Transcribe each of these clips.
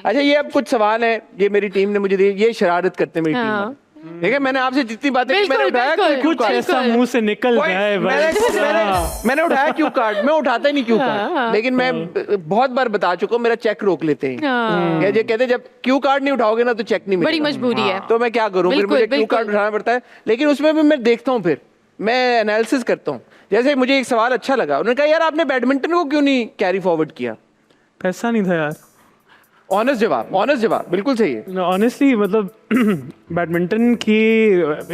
अच्छा, ये अब कुछ सवाल है, ये मेरी टीम ने मुझे दिए, ये शरारत करते हैं मेरी टीम। देखिए मैंने आपसे जितनी बातें की मैंने उठाया कुछ ऐसा मुंह से निकल रहा है मैंने उठाया क्यू कार्ड, मैं उठाता ही नहीं क्यू कार्ड, लेकिन मैं बहुत बार बता चुका हूँ मेरा चेक रोक लेते हैं। ये कहते हैं जब क्यू कार्ड नहीं उठाओगे ना तो चेक नहीं मिलेगा, बड़ी मजबूरी है। तो मैं क्या करूँ, फिर मुझे क्यू कार्ड उठाना पड़ता है। लेकिन उसमें भी मैं देखता हूँ, फिर मैं एनालिसिस करता हूँ। जैसे मुझे एक सवाल अच्छा लगा, उन्होंने कहा यार आपने बैडमिंटन को क्यों नहीं कैरी फॉरवर्ड किया? पैसा नहीं था यार। ऑनेस्ट जवाब बिल्कुल सही है। ऑनेस्टली मतलब बैडमिंटन की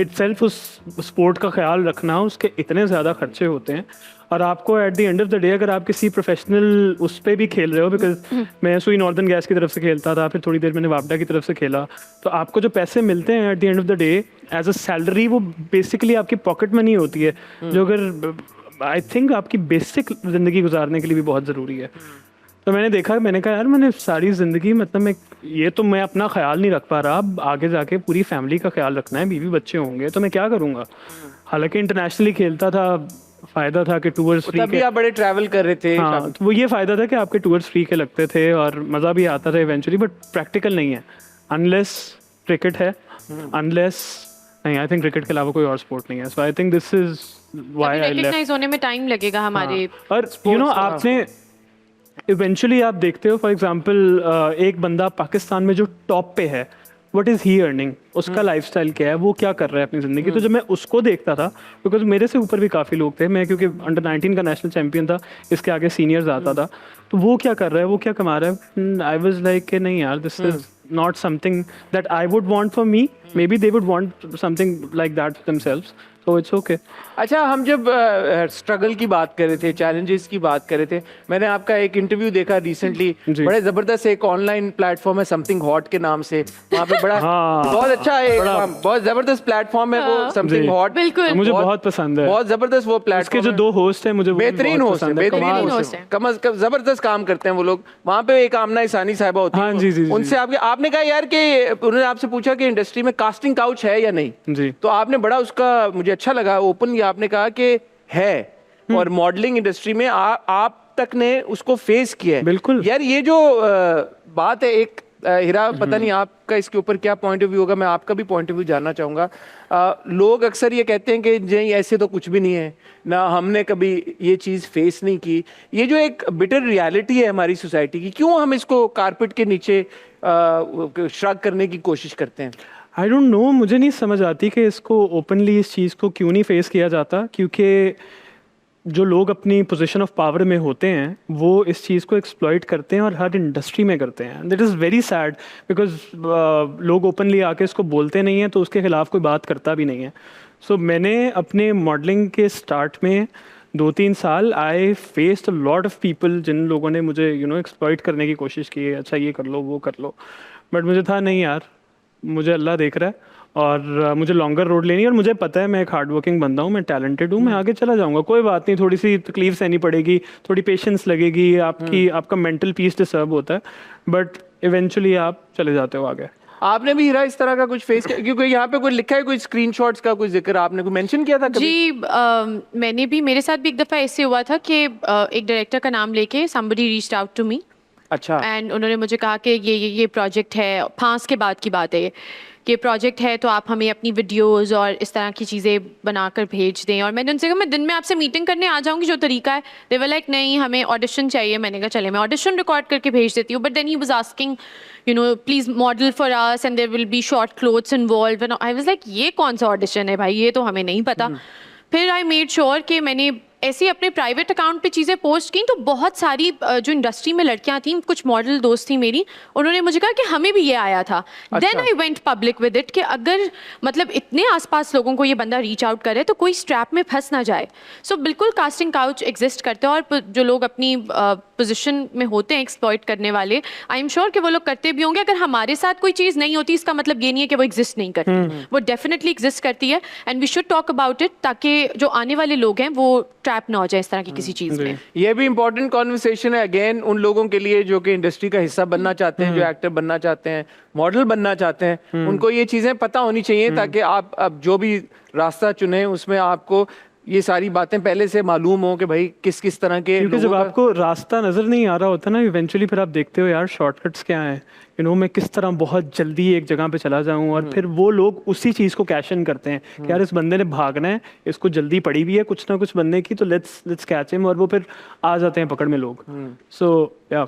इटसेल्फ उस स्पोर्ट का ख्याल रखना, उसके इतने ज़्यादा खर्चे होते हैं, और आपको eight the end of the day अगर आप किसी प्रोफेशनल उस पर भी खेल रहे हो, बिकॉज मैं सुई नॉर्दर्न गैस की तरफ से खेलता था, फिर थोड़ी देर मैंने वापडा की तरफ से खेला, तो आपको जो पैसे मिलते हैं at the end of the day as a salary, वो बेसिकली आपकी पॉकेट मनी होती है, जो अगर आई थिंक आपकी बेसिक ज़िंदगी गुजारने के लिए भी बहुत ज़रूरी है। तो मैंने देखा, मैंने कहा यार मैंने सारी ज़िंदगी मतलब मैं अपना ख्याल नहीं रख पा रहा, अब आगे जाके पूरी फैमिली का ख्याल रखना है, बीवी बच्चे होंगे, तो मैं क्या करूँगा। हालांकि इंटरनेशनली खेलता था, फ़ायदा था कि टूर्स फ्री के, आप बड़े ट्रैवल कर रहे थे। हाँ, तो वो ये फ़ायदा था कि आपके टूर्स फ्री के लगते थे और मज़ा भी आता था इवेंचुअली, बट प्रैक्टिकल नहीं है अनलेस क्रिकेट है, अनलेस नहीं, आई थिंक क्रिकेट के अलावा कोई और स्पोर्ट नहीं है। So I think this is why I recognise होने में टाइम लगेगा हमारे। और यू नो आपने इवेंचुअली आप देखते हो, फॉर एग्जांपल एक बंदा पाकिस्तान में जो टॉप पे है, व्हाट इज़ ही अर्निंग, उसका लाइफस्टाइल क्या है, वो क्या कर रहा है अपनी ज़िंदगी। तो जब मैं उसको देखता था, बिकॉज मेरे से ऊपर भी काफ़ी लोग थे, मैं क्योंकि अंडर 19 का नेशनल चैंपियन था, इसके आगे सीनियर्स आता था, तो वो क्या कर रहा है, वो क्या कमा रहा है, आई वाज लाइक कि नहीं यार, this is not something that I would want for me, may be they would want something like that themselves, so it's okay। अच्छा, हम जब स्ट्रगल की बात कर रहे थे, चैलेंजेस की बात कर रहे थे, मैंने आपका एक इंटरव्यू देखा रिसेंटली, बड़े जबरदस्त एक ऑनलाइन प्लेटफॉर्म है समथिंग हॉट के नाम से, वहाँ पे बड़ा बहुत अच्छा है, बहुत जबरदस्त प्लेटफॉर्म है वो समथिंग हॉट, बिल्कुल मुझे बहुत पसंद है, बहुत जबरदस्त वो प्लेटफॉर्म। उसके जो दो होस्ट हैं मुझे बेहतरीन होस्ट है, कम अज कम जबरदस्त काम करते हैं वो लोग। वहाँ पे एक आमना इसानी साहिबा होती है, उनसे आपने कहा यार कि उन्होंने आपसे पूछा कि इंडस्ट्री में कास्टिंग काउच है या नहीं, तो आपने बड़ा उसका मुझे अच्छा लगा, ओपनली आपने कहा कि है, और मॉडलिंग इंडस्ट्री में आप तक ने उसको फेस किया है। बिल्कुल यार, ये जो बात है, एक हिरा, पता नहीं आपका इसके ऊपर क्या पॉइंट ऑफ व्यू होगा, मैं आपका भी पॉइंट ऑफ व्यू जानना चाहूँगा। लोग अक्सर ये कहते हैं कि नहीं ऐसे तो कुछ भी नहीं है ना, हमने कभी ये चीज़ फेस नहीं की। ये जो एक बिटर रियलिटी है हमारी सोसाइटी की, क्यों हम इसको कारपेट के नीचे श्रग करने की कोशिश करते हैं? आई डोंट नो, मुझे नहीं समझ आती कि इसको ओपनली इस चीज़ को क्यों नहीं फेस किया जाता, क्योंकि जो लोग अपनी पोजीशन ऑफ पावर में होते हैं वो इस चीज़ को एक्सप्लॉइट करते हैं और हर इंडस्ट्री में करते हैं। That is very sad, because लोग ओपनली आके इसको बोलते नहीं हैं, तो उसके खिलाफ कोई बात करता भी नहीं है। सो मैंने अपने मॉडलिंग के स्टार्ट में 2-3 साल I faced a lot of people जिन लोगों ने मुझे एक्सप्लॉइट करने की कोशिश की है, अच्छा ये कर लो वो कर लो, बट मुझे था नहीं यार, मुझे अल्लाह देख रहा है और मुझे लॉन्गर रोड लेनी है, और मुझे पता है मैं एक हार्ड वर्किंग बंदा हूँ, मैं टैलेंटेड हूँ, मैं आगे चला जाऊँगा, कोई बात नहीं, थोड़ी सी तकलीफ सहनी पड़ेगी, थोड़ी पेशेंस लगेगी, आपका मेंटल पीस डिस्टर्ब होता है, बट इवेंचुअली आप चले जाते हो आगे। आपने भी हीरा इस तरह का कुछ फेस किया? क्योंकि यहाँ पे कोई लिखा है, कोई स्क्रीनशॉट्स का कोई जिक्र आपने कोई मेंशन किया था कभी? जी, मैंने भी, मेरे साथ भी एक दफ़ा ऐसे हुआ था कि एक डायरेक्टर का नाम लेके somebody reached out to me। अच्छा। एंड उन्होंने मुझे कहा कि ये प्रोजेक्ट है, फांस के बाद की बात है कि प्रोजेक्ट है, तो आप हमें अपनी वीडियोस और इस तरह की चीज़ें बनाकर भेज दें। और मैंने उनसे कहा मैं दिन में आपसे मीटिंग करने आ जाऊंगी, जो तरीका है। दे वर लाइक नहीं, हमें ऑडिशन चाहिए। मैंने कहा चले मैं ऑडिशन रिकॉर्ड करके भेज देती हूँ, but then he was asking please model for us and there will be short clothes involve. And I was like ये कौन सा ऑडिशन है भाई, ये तो हमें नहीं पता। फिर आई मेड श्योर कि मैंने ऐसे अपने प्राइवेट अकाउंट पे चीज़ें पोस्ट की, तो बहुत सारी जो इंडस्ट्री में लड़कियां थीं, कुछ मॉडल दोस्त थी मेरी, उन्होंने मुझे कहा कि हमें भी ये आया था। Then I went public with it कि अगर मतलब इतने आसपास लोगों को ये बंदा रीच आउट करे तो कोई स्ट्रैप में फंस ना जाए। सो बिल्कुल कास्टिंग काउच एग्जिस्ट करते हैं, और जो लोग अपनी पोजिशन में होते हैं एक्सप्लॉइट करने वाले, आई एम श्योर कि वो लोग करते भी होंगे। अगर हमारे साथ कोई चीज़ नहीं होती, इसका मतलब ये नहीं है कि वो एग्जिस्ट नहीं करती, वो डेफिनेटली एग्जिस्ट करती है, and we should talk about it, ताकि जो आने वाले लोग हैं वो ट्रैप ना हो जाए इस तरह की किसी चीज़ में। ये भी इंपॉर्टेंट कॉन्वर्सेशन है अगेन उन लोगों के लिए जो कि इंडस्ट्री का हिस्सा बनना चाहते हैं, जो एक्टर बनना चाहते हैं, मॉडल बनना चाहते हैं, उनको ये चीज़ें पता होनी चाहिए, ताकि आप अब जो भी रास्ता चुने उसमें आपको ये सारी बातें पहले से मालूम हो कि भाई किस किस तरह के क्योंकि जब लोगों का- आपको रास्ता नज़र नहीं आ रहा होता ना, इवेंचुअली फिर आप देखते हो यार शॉर्टकट्स क्या हैं, मैं किस तरह बहुत जल्दी एक जगह पे चला जाऊं, और फिर वो लोग उसी चीज़ को कैश इन करते हैं कि यार इस बंदे ने भागना है, इसको जल्दी पड़ी भी है कुछ ना कुछ बनने की, तो लेट्स कैच हिम, और वो फिर आ जाते हैं पकड़ में लोग। सो या